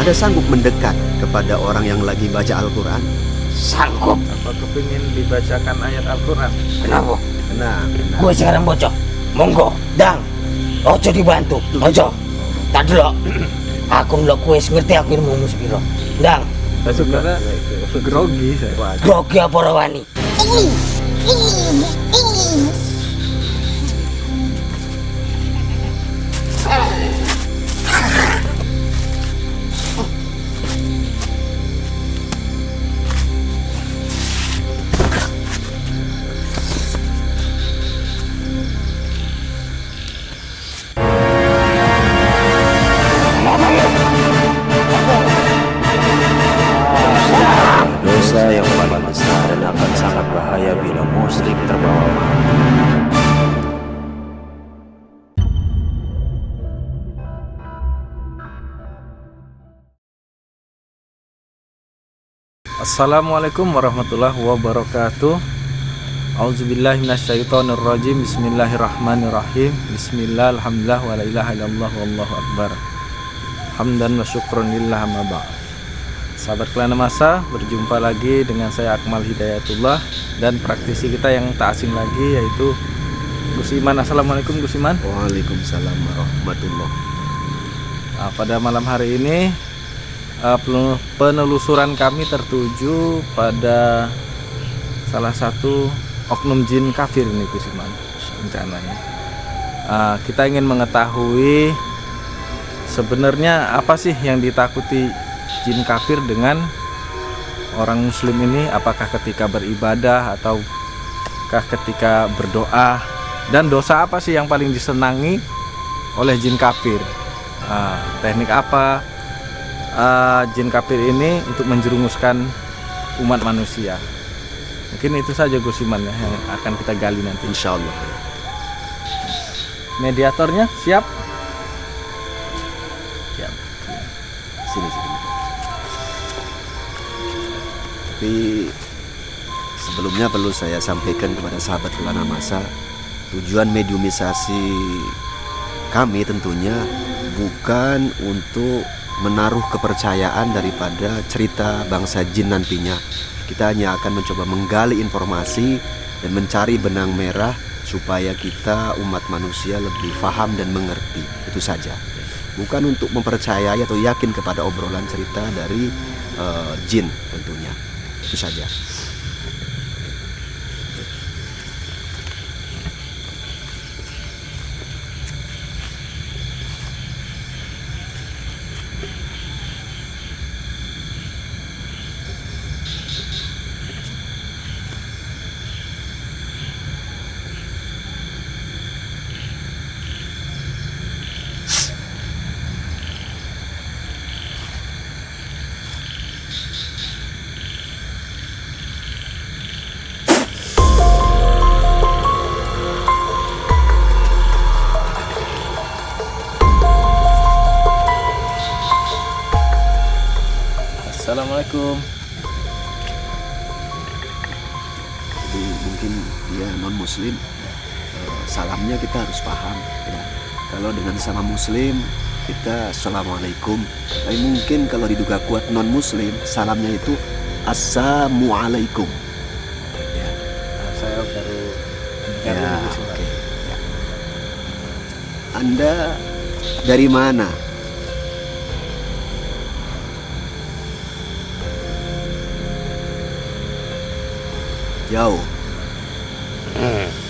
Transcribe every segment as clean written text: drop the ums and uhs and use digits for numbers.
Anda sanggup mendekat kepada orang yang lagi baca Al-Quran? Sanggup. Apa kepingin dibacakan ayat Al-Quran? Kenapa? Tenang. Gue sekarang bocok. Monggo, Dang. Ojo dibantu. Ojo. Tak dulu. Aku ndelok kowe ngerti aku ilmu muspiro. Dang, Saya sebenarnya grogi saya. grogi apa ora wani? Dosa yang paling besar dan akan sangat bahaya bila muslim terbawa mati. Assalamualaikum warahmatullahi wabarakatuh. Auzubillahi minasyaitonirrajim. Bismillahirrahmanirrahim. Bismillah, alhamdulillah, wa la ilaha illallah, wallahu akbar. Hamdan wa syukron lillah, amma ba'd. Sahabat Kelana Masa, berjumpa lagi dengan saya Akmal Hidayatullah dan praktisi kita yang tak asing lagi yaitu Gus Iman. Assalamualaikum Gus Iman. Waalaikumsalam warahmatullah. Nah, pada malam hari ini penelusuran kami tertuju pada salah satu oknum jin kafir nih Gus Iman rencananya. Kita ingin mengetahui sebenarnya apa sih yang ditakuti jin kafir dengan orang muslim ini, apakah ketika beribadah ataukah ketika berdoa, dan dosa apa sih yang paling disenangi oleh jin kafir. Teknik apa jin kafir ini untuk menjerumuskan umat manusia. Mungkin itu saja Gus Iman ya yang akan kita gali nanti. Insya Allah. Mediatornya siap? Siap. Sini. Tapi sebelumnya perlu saya sampaikan kepada sahabat Kelana Masa, tujuan mediumisasi kami tentunya bukan untuk menaruh kepercayaan daripada cerita bangsa jin nantinya. Kita hanya akan mencoba menggali informasi dan mencari benang merah supaya kita umat manusia lebih paham dan mengerti. Itu saja. Bukan untuk mempercayai atau yakin kepada obrolan cerita dari jin tentunya. Itu saja. Assalamualaikum. Jadi mungkin dia non muslim, salamnya kita harus paham ya. Kalau dengan sama muslim kita assalamualaikum, tapi mungkin kalau diduga kuat non muslim salamnya itu assalamualaikum ya. Saya baru dengar Ya, ini, Gus Iman. oke. Ya. Anda dari mana? Jauh.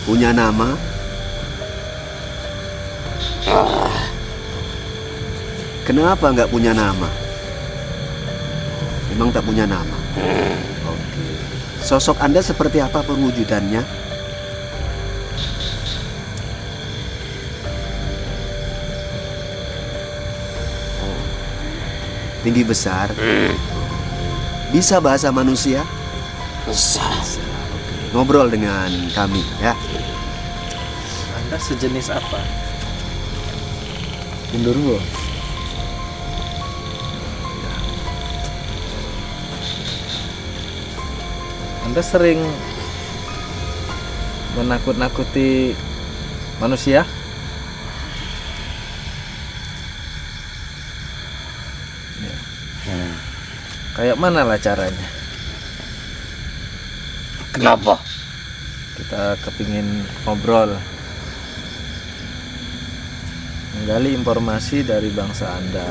Punya nama? Kenapa nggak punya nama? Memang tak punya nama. Oke. Sosok Anda seperti apa perwujudannya? Tinggi besar. Bisa bahasa manusia? Bisa. Ngobrol dengan kami ya. Anda sejenis apa? Genderuwo. Anda sering menakut-nakuti manusia? Kayak mana lah caranya? Kenapa? Kita kepingin ngobrol, menggali informasi dari bangsa Anda.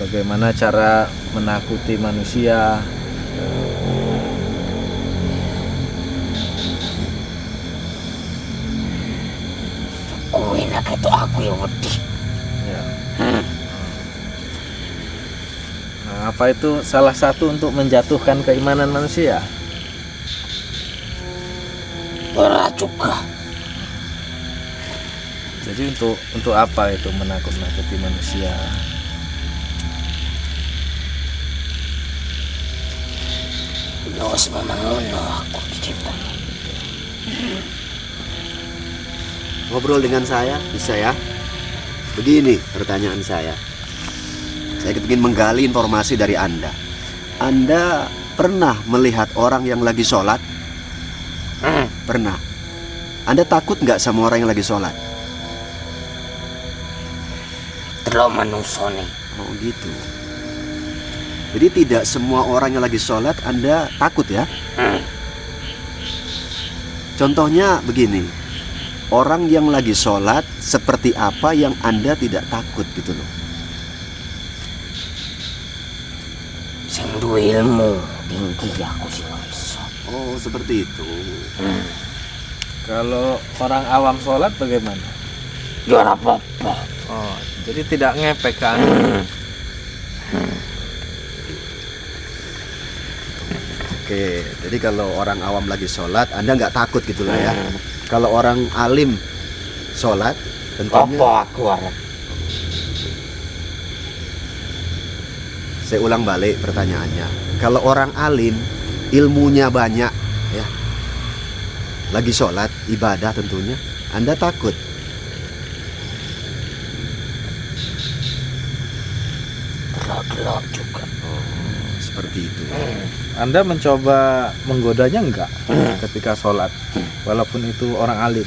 Bagaimana cara menakuti manusia? Kowe enak itu aku yang wedi. Ya. Nah, apa itu salah satu untuk menjatuhkan keimanan manusia? Ora juga. Jadi untuk apa itu menakut-nakuti manusia? Nos memang ngono aku dicipta. Ngobrol dengan saya bisa ya. Begini pertanyaan saya. Saya ingin menggali informasi dari Anda. Anda pernah melihat orang yang lagi sholat? Pernah. Anda takut nggak sama orang yang lagi sholat? Terlalu manungsone. Oh gitu. Jadi tidak semua orang yang lagi sholat Anda takut ya? Contohnya begini, orang yang lagi sholat seperti apa yang Anda tidak takut gitu loh. Sing duwe ilmu tinggi aku sih iso. Oh seperti itu. Kalau orang awam sholat bagaimana? Ya ora apa-apa. Oh, jadi tidak ngepek ke Anda. Oke, jadi kalau orang awam lagi sholat Anda nggak takut gitu lah ya. Kalau orang alim sholat tentunya. Apa aku arep? Saya ulang balik pertanyaannya. Kalau orang alim ilmunya banyak ya, lagi sholat ibadah tentunya, Anda takut? Gelap-gelap juga. Seperti itu. Anda mencoba menggodanya enggak ketika sholat, walaupun itu orang alim?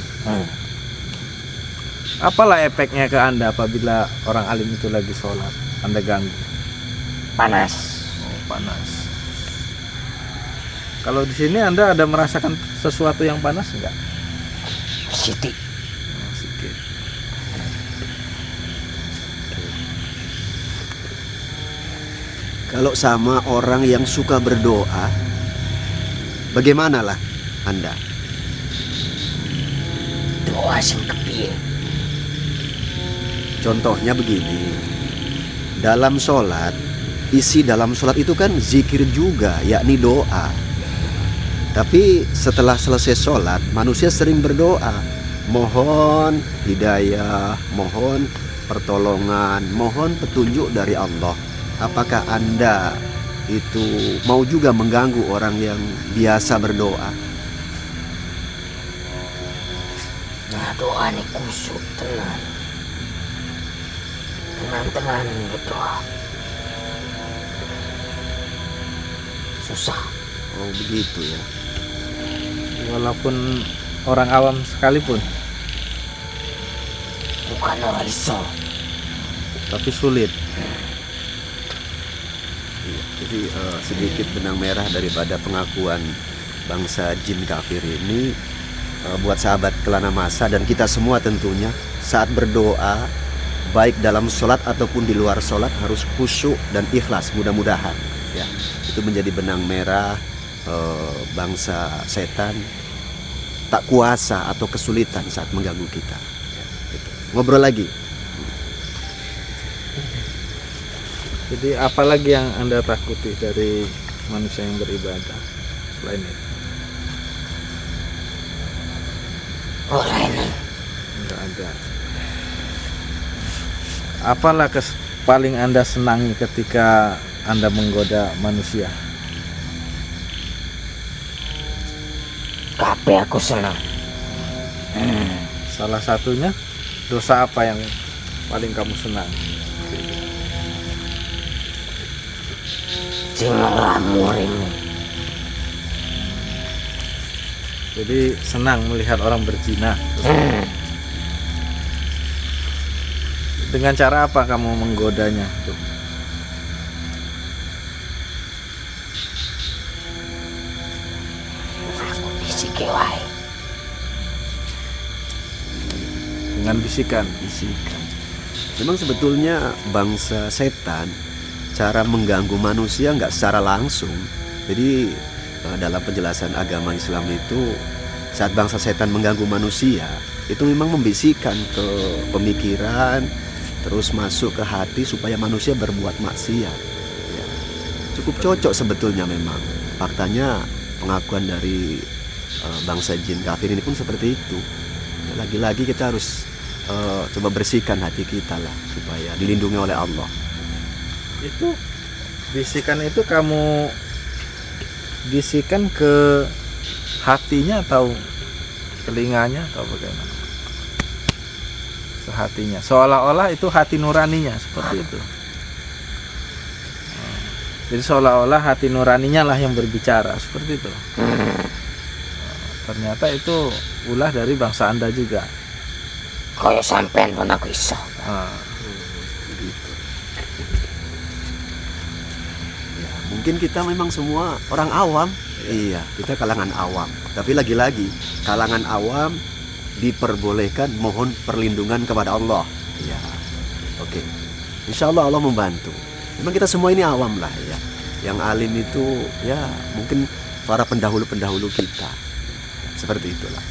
Apalah efeknya ke Anda apabila orang alim itu lagi sholat, Anda ganggu? Panas. Oh, panas. Kalau di sini Anda ada merasakan sesuatu yang panas enggak? Siti. Oh, sedikit. Kalau sama orang yang suka berdoa, bagaimanalah Anda? Doa sing kepiye? Contohnya begini, dalam sholat, isi dalam sholat itu kan zikir juga, yakni doa. Tapi setelah selesai sholat, manusia sering berdoa, mohon hidayah, mohon pertolongan, mohon petunjuk dari Allah. Apakah Anda itu mau juga mengganggu orang yang biasa berdoa? Nah doa ini kusuk tenan. Tenan-tenan berdoa. Susah. Oh begitu ya. Walaupun orang awam sekalipun, Bukan orang iso. tapi sulit. Iya, jadi sedikit benang merah daripada pengakuan bangsa jin kafir ini buat sahabat Kelana Masa dan kita semua tentunya saat berdoa baik dalam sholat ataupun di luar sholat harus khusyuk dan ikhlas, mudah-mudahan ya itu menjadi benang merah bangsa setan tak kuasa atau kesulitan saat mengganggu kita ya, gitu. Ngobrol lagi. Jadi apalagi yang Anda takuti dari manusia yang beribadah selain itu? Orang ini. Enggak ada. Apalah paling Anda senangi ketika Anda menggoda manusia? Kabeh aku senang. Salah satunya dosa apa yang paling kamu senang? Sing nglamur ini. Jadi senang melihat orang berzina. Dengan cara apa kamu menggodanya? Piye wae. Dengan bisikan. Bisikan. Memang sebetulnya bangsa setan cara mengganggu manusia nggak secara langsung. Jadi dalam penjelasan agama Islam itu saat bangsa setan mengganggu manusia itu memang membisikkan ke pemikiran, terus masuk ke hati supaya manusia berbuat maksiat. Ya, cukup cocok sebetulnya memang. Faktanya pengakuan dari bangsa jin kafir ini pun seperti itu. Ya, lagi-lagi kita harus coba bersihkan hati kita lah supaya dilindungi oleh Allah. Itu bisikan itu kamu bisikan ke hatinya atau telinganya atau bagaimana? Ke hatinya. Seolah-olah itu hati nuraninya seperti itu. Jadi seolah-olah hati nuraninya lah yang berbicara seperti itu. Ternyata itu ulah dari bangsa Anda juga. Kaya sampean pun aku iso. Ya, mungkin kita memang semua orang awam. Iya, kita kalangan awam. Tapi lagi-lagi kalangan awam diperbolehkan mohon perlindungan kepada Allah. Ya, oke. Insya Allah Allah membantu. Memang kita semua ini awam lah ya. Yang alim itu ya mungkin para pendahulu-pendahulu kita. Seperti itulah.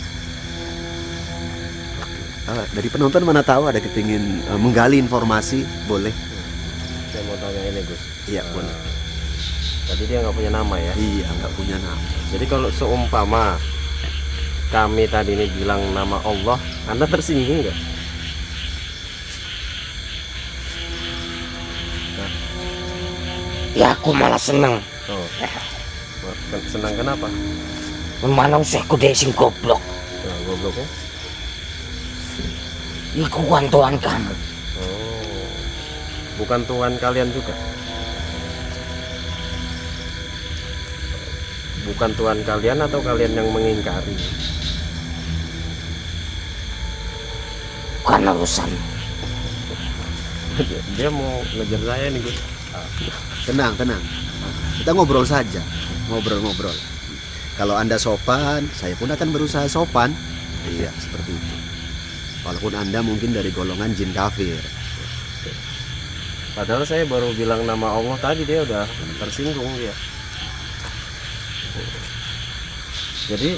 Dari penonton mana tahu ada kepingin menggali informasi, boleh? Saya mau tanya ini Gus. Iya, boleh. Tadi dia nggak punya nama ya. Iya, nggak punya nama. Jadi kalau seumpama kami tadi ini bilang nama Allah, Anda tersinggung nggak? Ya aku malah seneng. Oh, senang kenapa? Manungsa kudu sing goblok. Nah, gobloknya? Iku kan Tuhan kamu. Oh, bukan Tuhan kalian juga? Bukan Tuhan kalian atau kalian yang mengingkari? Bukan urusan. Dia mau ngejar saya nih Gus. Tenang, tenang. Kita ngobrol saja, ngobrol-ngobrol. Kalau Anda sopan, saya pun akan berusaha sopan. Iya, seperti itu. Walaupun Anda mungkin dari golongan jin kafir. Padahal saya baru bilang nama Allah tadi dia udah tersinggung dia. Jadi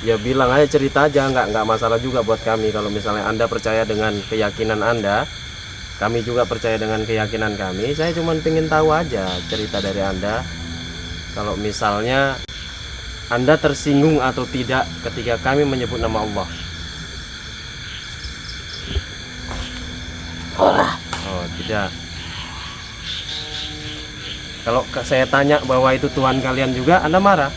ya bilang aja, cerita aja, nggak masalah juga buat kami. Kalau misalnya Anda percaya dengan keyakinan Anda, kami juga percaya dengan keyakinan kami. Saya cuma pengen tahu aja cerita dari Anda. Kalau misalnya Anda tersinggung atau tidak ketika kami menyebut nama Allah. Ora. Oh tidak. Kalau saya tanya bahwa itu Tuhan kalian juga, Anda marah?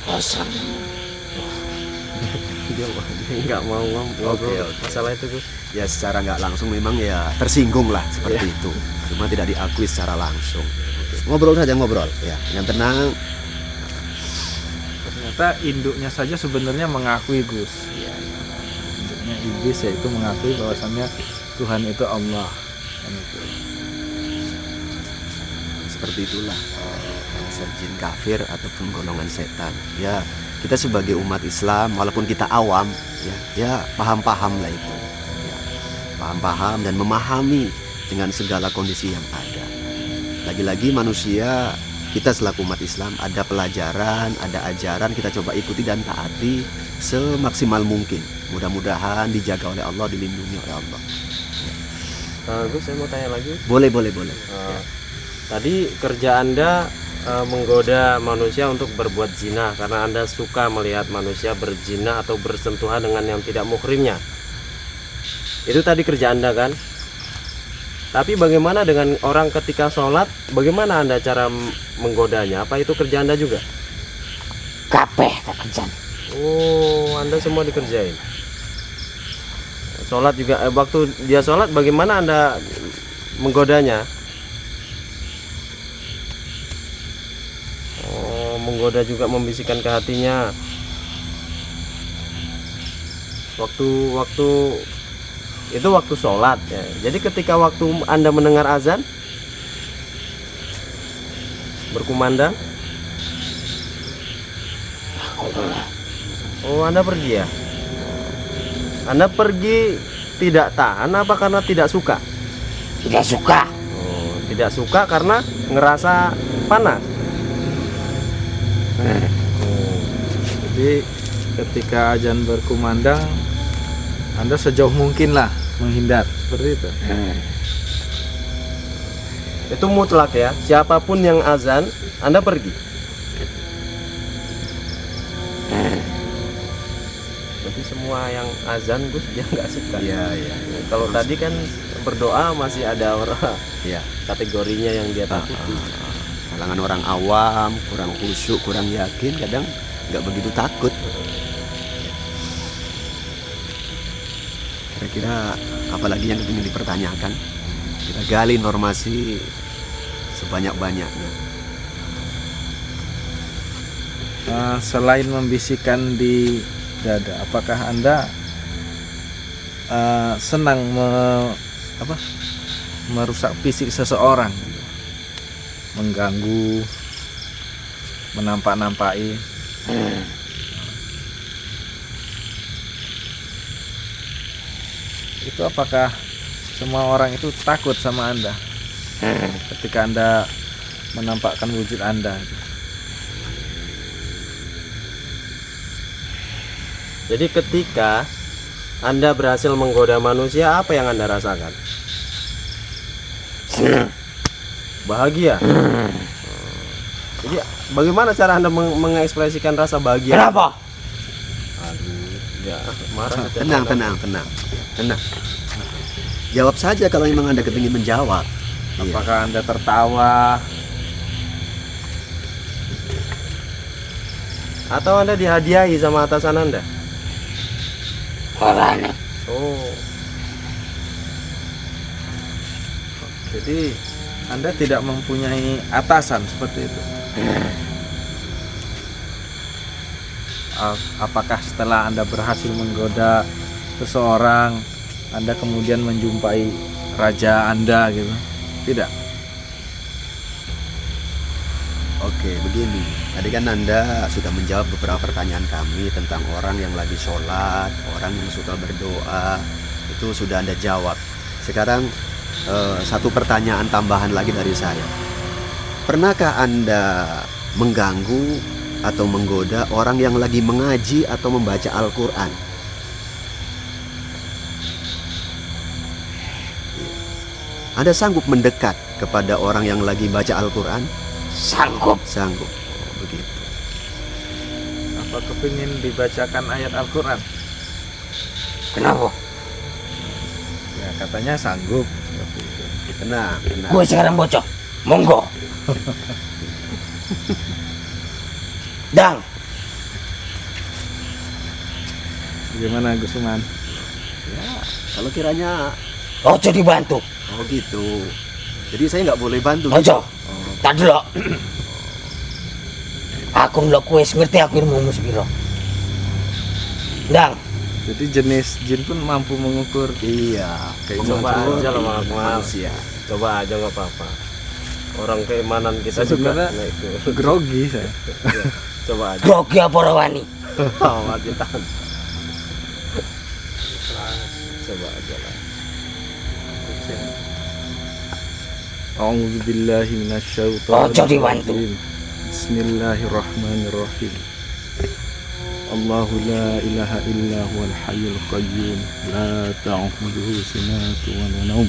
Bosan. Dia nggak mau ngobrol Oke. masalah itu Gus. Ya secara nggak langsung memang ya tersinggung lah seperti itu. Cuma tidak diakui secara langsung. Oke. Ngobrol saja ngobrol. Ya, yang tenang. Ternyata induknya saja sebenarnya mengakui Gus. Induknya iblis yaitu mengakui bahwasannya Tuhan itu Allah. Kan itu. Seperti itulah bangsa jin kafir ataupun golongan setan. Ya, kita sebagai umat Islam walaupun kita awam ya paham-paham lah itu. Ya, paham-paham dan memahami dengan segala kondisi yang ada. Lagi-lagi manusia, kita selaku umat Islam ada pelajaran, ada ajaran, kita coba ikuti dan taati semaksimal mungkin. Mudah-mudahan dijaga oleh Allah, dilindungi oleh Allah. Gus, saya mau tanya lagi. Boleh. Tadi kerja Anda menggoda manusia untuk berbuat zina karena Anda suka melihat manusia berzina atau bersentuhan dengan yang tidak muhrimnya. Itu tadi kerja Anda kan? Tapi bagaimana dengan orang ketika sholat? Bagaimana Anda cara menggodanya? Apa itu kerja Anda juga? Kabeh tak kerjaan. Oh, Anda semua dikerjain. Sholat juga, waktu dia sholat bagaimana Anda menggodanya? Oh, menggoda juga, membisikkan ke hatinya. Waktu itu waktu sholat ya. Jadi ketika waktu Anda mendengar azan, berkumandang? Oh, Anda pergi ya? Anda pergi tidak tahan apa karena tidak suka? Tidak suka. Oh, tidak suka karena ngerasa panas. Jadi ketika azan berkumandang, Anda sejauh mungkin lah menghindar, seperti itu. Itu mutlak ya. Siapapun yang azan, Anda pergi. Berarti semua yang azan Gus dia nggak suka. Iya, iya. Kalau tadi kan berdoa masih ada orang Iya. kategorinya yang dia takuti. Kalangan orang awam, kurang khusyuk, kurang yakin, kadang nggak begitu takut. Kira-kira apalagi yang ingin dipertanyakan? Kita gali informasi sebanyak-banyaknya. Selain membisikkan di dada, apakah Anda senang merusak fisik seseorang, mengganggu, menampak-nampaki? Itu apakah semua orang itu takut sama Anda ketika Anda menampakkan wujud Anda? Jadi ketika Anda berhasil menggoda manusia, apa yang Anda rasakan? Senang. Bahagia. Jadi bagaimana cara Anda mengekspresikan rasa bahagia? Kenapa? Ya, marah. Tenang. Jawab saja kalau memang Anda kepingin menjawab. Iya. Apakah Anda tertawa? Atau Anda dihadiahi sama atasan Anda? Orang. Oh, Jadi Anda tidak mempunyai atasan seperti itu. Apakah setelah Anda berhasil menggoda seseorang, Anda kemudian menjumpai raja Anda gitu? Tidak. Oke, begini. Tadi kan Anda sudah menjawab beberapa pertanyaan kami tentang orang yang lagi sholat, orang yang suka berdoa. Itu sudah Anda jawab. Sekarang satu pertanyaan tambahan lagi dari saya. Pernahkah Anda mengganggu atau menggoda orang yang lagi mengaji atau membaca Al-Quran? Anda sanggup mendekat kepada orang yang lagi baca Al-Quran? Sanggup. Sanggup. Oh, begitu. Apa kepingin dibacakan ayat Al-Quran? Kenapa? Ya katanya sanggup. Tenang. Gue sekarang bocor. Monggo. Dang. Bagaimana Gus Iman? Kalau kiranya, Ojo dibantu. oh gitu. Jadi saya nggak boleh bantu. Ojo. Tak dulu. Aku ngelok kuis ngerti aku ilmu muspiro. Dang. Jadi jenis jin pun mampu mengukur. Iya. Kayak Coba mengukur aja lah, Mas. manusia. Coba aja nggak apa-apa. Orang keimanan kita Sebenarnya juga. Nah, itu. grogi saya. Ya, coba aja. Grogi apa rawani? Oh, mati tahan. Coba aja lah. A'udzubillahi minasyaitonir Ojo dibantu. rajim. Bismillahirrahmanirrahim. Allahu la ilaha illa huwal hayyul qayyum la ta'khudhuhu sinatun wa la nawm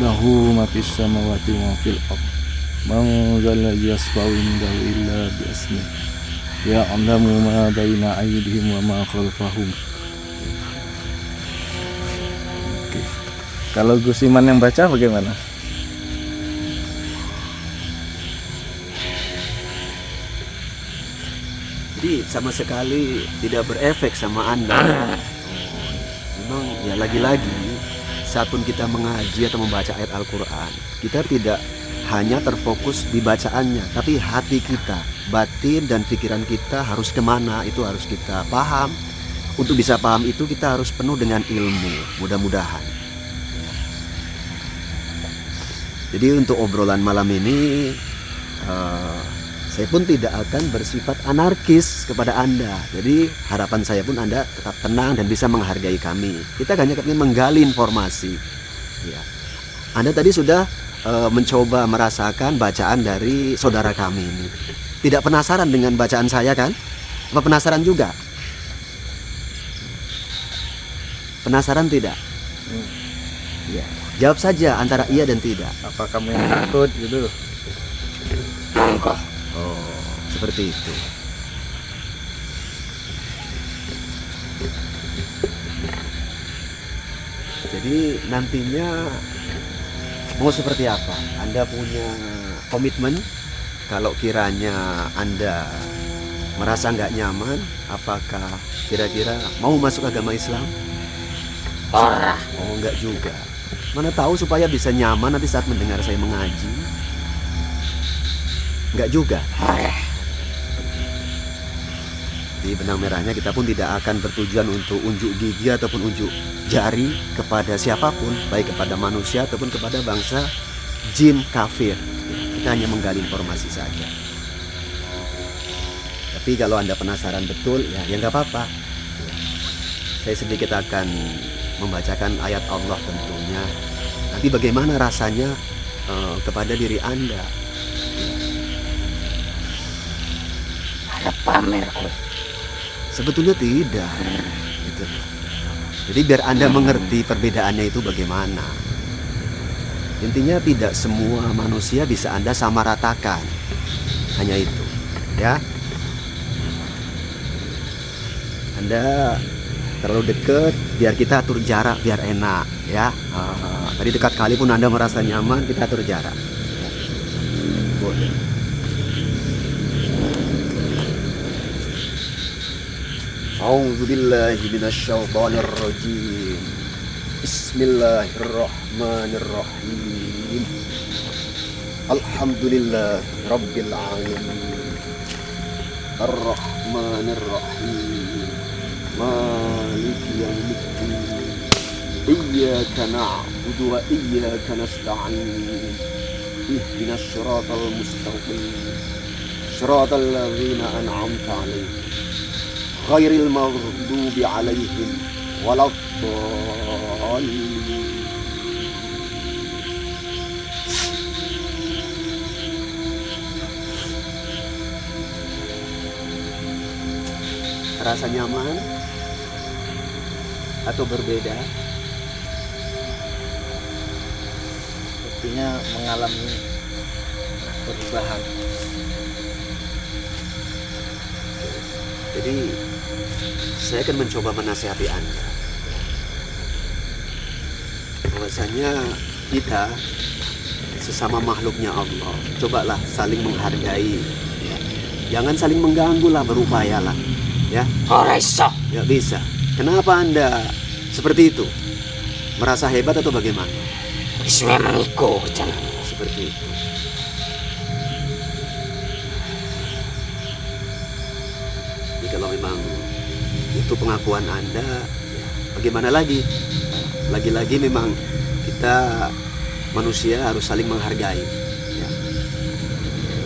lahu ma fis samawati wa ma fil ardh man dzal ladzi yashfa'u indahu illa bi ismihi ya'lamu ma baina aydihim wa ma khalfahum. Oke. Kalau Gus Iman yang baca bagaimana? Jadi sama sekali tidak berefek sama Anda. Memang ya lagi-lagi saat pun kita mengaji atau membaca ayat Al-Quran, kita tidak hanya terfokus di bacaannya, tapi hati kita, batin dan pikiran kita harus kemana, itu harus kita paham. Untuk bisa paham itu kita harus penuh dengan ilmu, mudah-mudahan. Jadi untuk obrolan malam ini saya pun tidak akan bersifat anarkis kepada Anda. Jadi harapan saya pun Anda tetap tenang dan bisa menghargai kami. Kita hanya ingin menggali informasi. Ya. Anda tadi sudah mencoba merasakan bacaan dari saudara kami ini. Tidak penasaran dengan bacaan saya kan? Apa penasaran juga? Penasaran tidak? Ya. Jawab saja antara iya dan tidak. Apa kamu yang takut gitu? Monggo. Oh, seperti itu. Jadi nantinya mau seperti apa? Anda punya komitmen? Kalau kiranya Anda merasa nggak nyaman, apakah kira-kira mau masuk agama Islam? Ora. Oh, enggak juga. Mana tahu supaya bisa nyaman nanti saat mendengar saya mengaji. Enggak juga. Ora. Di benang merahnya kita pun tidak akan bertujuan untuk unjuk gigi ataupun unjuk jari kepada siapapun, baik kepada manusia ataupun kepada bangsa jin kafir. Kita hanya menggali informasi saja. Tapi kalau Anda penasaran betul, ya nggak apa-apa. Saya sedikit akan membacakan ayat Allah tentunya. Nanti bagaimana rasanya kepada diri Anda. Ada pamer kowe. Sebetulnya tidak gitu. Jadi biar Anda mengerti perbedaannya itu bagaimana. Intinya tidak semua manusia bisa Anda samaratakan. Hanya itu, ya. Anda terlalu dekat, biar kita atur jarak biar enak, ya. Tadi dekat kali pun Anda merasa nyaman, kita atur jarak. Boleh. A'udzu billahi minasyaitonir rajim. Bismillahirrahmanirrahim. Alhamdulillah rabbil alamin. Ar-Rahmanir Rahim. Maliki yaumiddin. Iyyaka na'budu wa iyyaka nasta'in. Ihdinas siratal mustaqim. Siratal ladzina an'amta 'alaihim. Ghairil maghdubi 'alaihim waladdallin. Rasa nyaman atau berbeda? Sepertinya mengalami perubahan. Jadi saya akan mencoba menasihati Anda. Bahwasanya kita sesama makhluknya Allah, cobalah saling menghargai, ya. Jangan saling mengganggu lah, berupayalah, ya. Ora iso. Nggak bisa. Kenapa Anda seperti itu? Merasa hebat atau bagaimana? Wis memang iku jangan. Seperti itu. Jadi kalau memang itu pengakuan Anda, ya, bagaimana lagi? Lagi-lagi memang kita manusia harus saling menghargai, ya.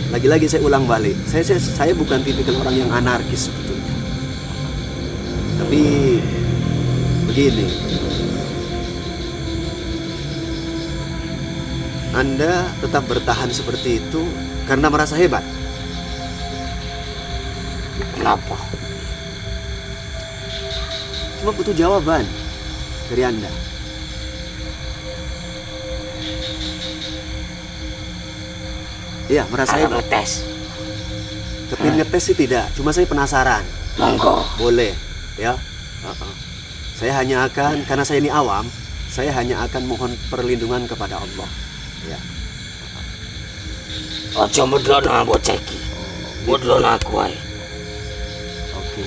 Lagi-lagi saya ulang balik, saya bukan tipikal orang yang anarkis sebetulnya. Tapi begini, Anda tetap bertahan seperti itu karena merasa hebat. Kenapa? Cuma butuh jawaban dari Anda. Iya, merasa Saya hebat. ngetes. Tapi ngetes sih tidak, cuma saya penasaran. Monggo. Boleh, ya. Saya hanya akan, karena saya ini awam, saya hanya akan mohon perlindungan kepada Allah. Ya. Aja medlono aku ceki. Medlono aku ae. Oke.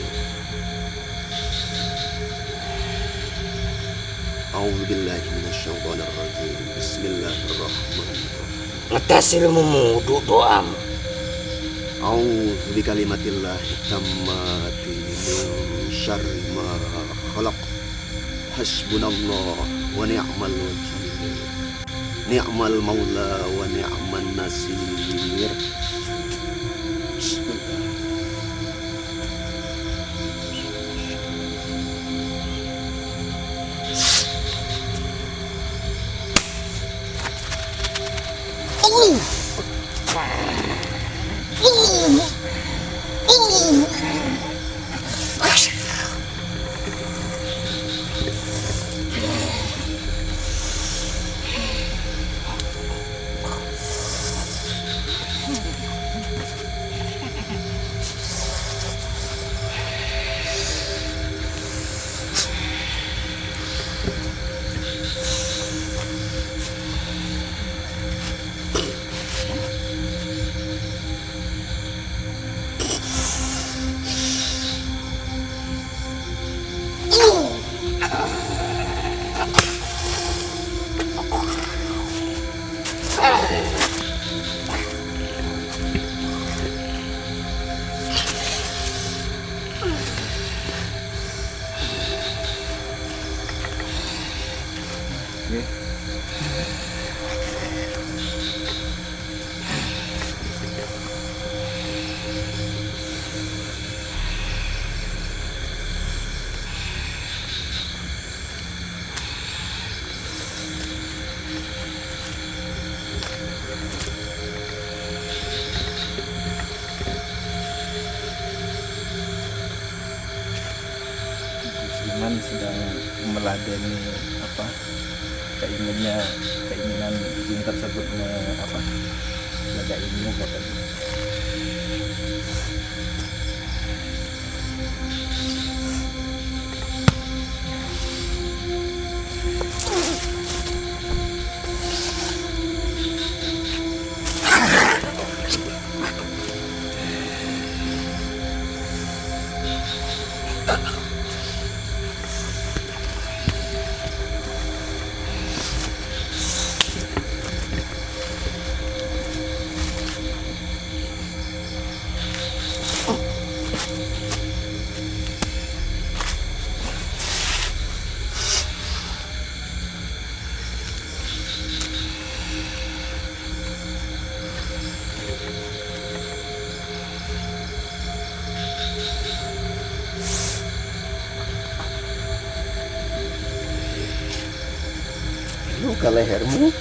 A'udzubillahi minasyaitonir rajim. Bismillahirrahmanirrahim. Ngetes ilmumu, doamu. A'udzu bikalimatillahi tammati min syarri ma khalaq. Hasbunallah wa ni'mal wakil. Ni'mal maula wa ni'man nasir. Iman sedang meladeni apa keinginan jin tersebut menjaga ilmu katanya. Luka lehermu.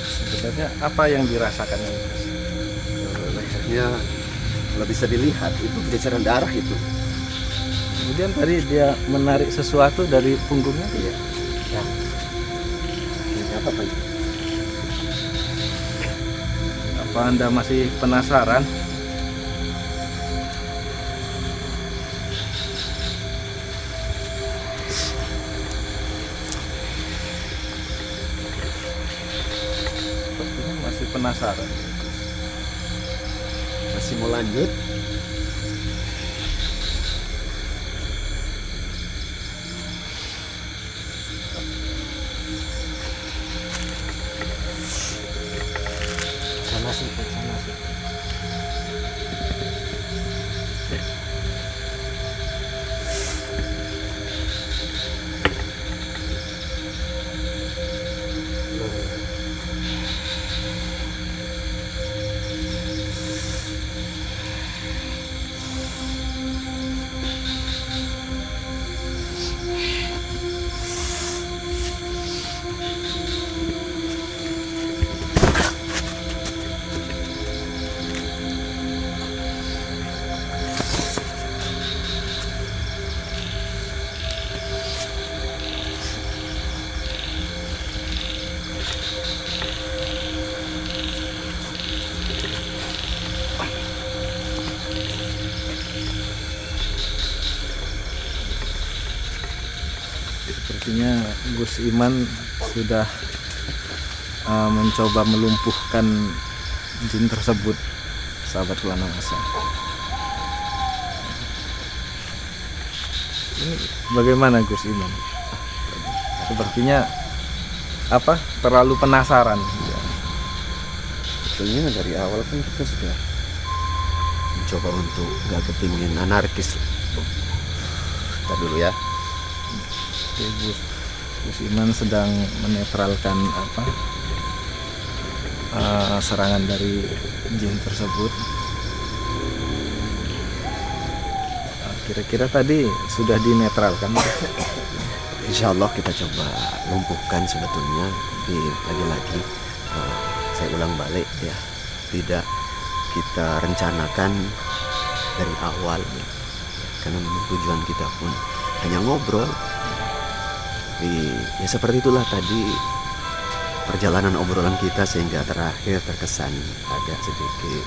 Sebenarnya apa yang dirasakan ini? Lehernya kalau bisa dilihat itu percikan darah itu. Kemudian tadi dia menarik sesuatu dari punggungnya. Iya. Ya. Ini apa Pak? Apa Anda masih penasaran? Sepertinya masih penasaran. Masih mau lanjut? Sana sih. Sepertinya Gus Iman sudah mencoba melumpuhkan jin tersebut, sahabat Kelana Masa. Ini bagaimana Gus Iman? Sepertinya terlalu penasaran. Sebetulnya dari awal kan kita sudah mencoba untuk nggak ketinggian anarkis. Kita dulu ya. Gus Iman sedang menetralkan serangan dari jin tersebut. Kira-kira tadi sudah dinetralkan. Insya Allah kita coba lumpuhkan sebetulnya, tapi lagi-lagi saya ulang balik ya, tidak kita rencanakan dari awal ya. Karena memang tujuan kita pun hanya ngobrol. Tapi ya seperti itulah tadi perjalanan obrolan kita, sehingga terakhir terkesan agak sedikit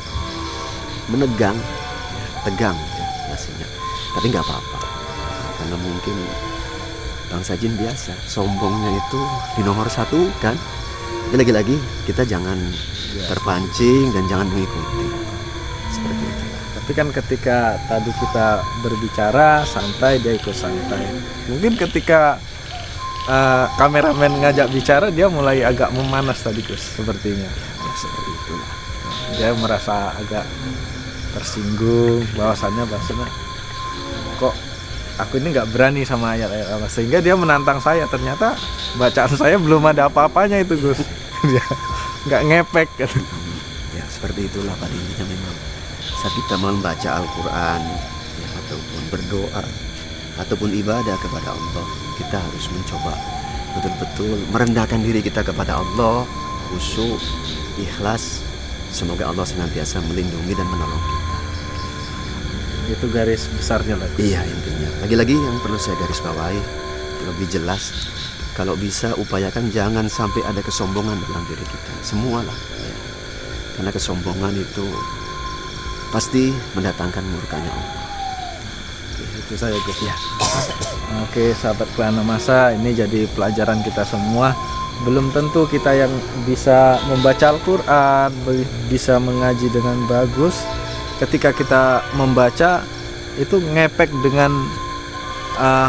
menegang, ya, tegang ya, nasinya. Tapi nggak apa-apa, karena mungkin bangsa jin biasa, sombongnya itu di nomor satu kan. Tapi lagi-lagi kita jangan terpancing dan jangan mengikuti seperti itu. Tapi kan ketika tadi kita berbicara santai, dia ikut santai. Mungkin ketika kameramen ngajak bicara, dia mulai agak memanas tadi Gus, sepertinya. Ya seperti itulah. Dia merasa agak tersinggung, bahwasannya kok aku ini nggak berani sama ayat-ayat Allah, sehingga dia menantang saya. Ternyata bacaan saya belum ada apa-apanya itu Gus. Dia nggak ngepek gitu. Ya seperti itulah pada intinya. Memang saat kita membaca Al-Quran ya, ataupun berdoa ataupun ibadah kepada Allah, kita harus mencoba betul-betul merendahkan diri kita kepada Allah, khusyuk, ikhlas. Semoga Allah senantiasa melindungi dan menolong kita. Itu garis besarnya lah. Iya intinya. Lagi-lagi yang perlu saya garis bawahi lebih jelas, kalau bisa upayakan jangan sampai ada kesombongan dalam diri kita. Semualah ya. Karena kesombongan itu pasti mendatangkan murkanya Allah. Itu saya Gus ya. Oke sahabat Kelana Masa, ini jadi pelajaran kita semua. Belum tentu kita yang bisa membaca Al-Quran, bisa mengaji dengan bagus. Ketika kita membaca itu ngepek dengan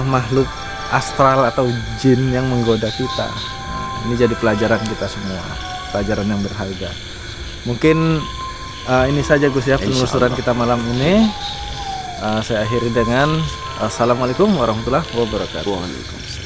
makhluk astral atau jin yang menggoda kita. Ini jadi pelajaran kita semua, pelajaran yang berharga. Mungkin ini saja Gus ya penelusuran kita malam ini. Saya akhiri dengan Assalamualaikum warahmatullahi wabarakatuh. Waalaikumsalam.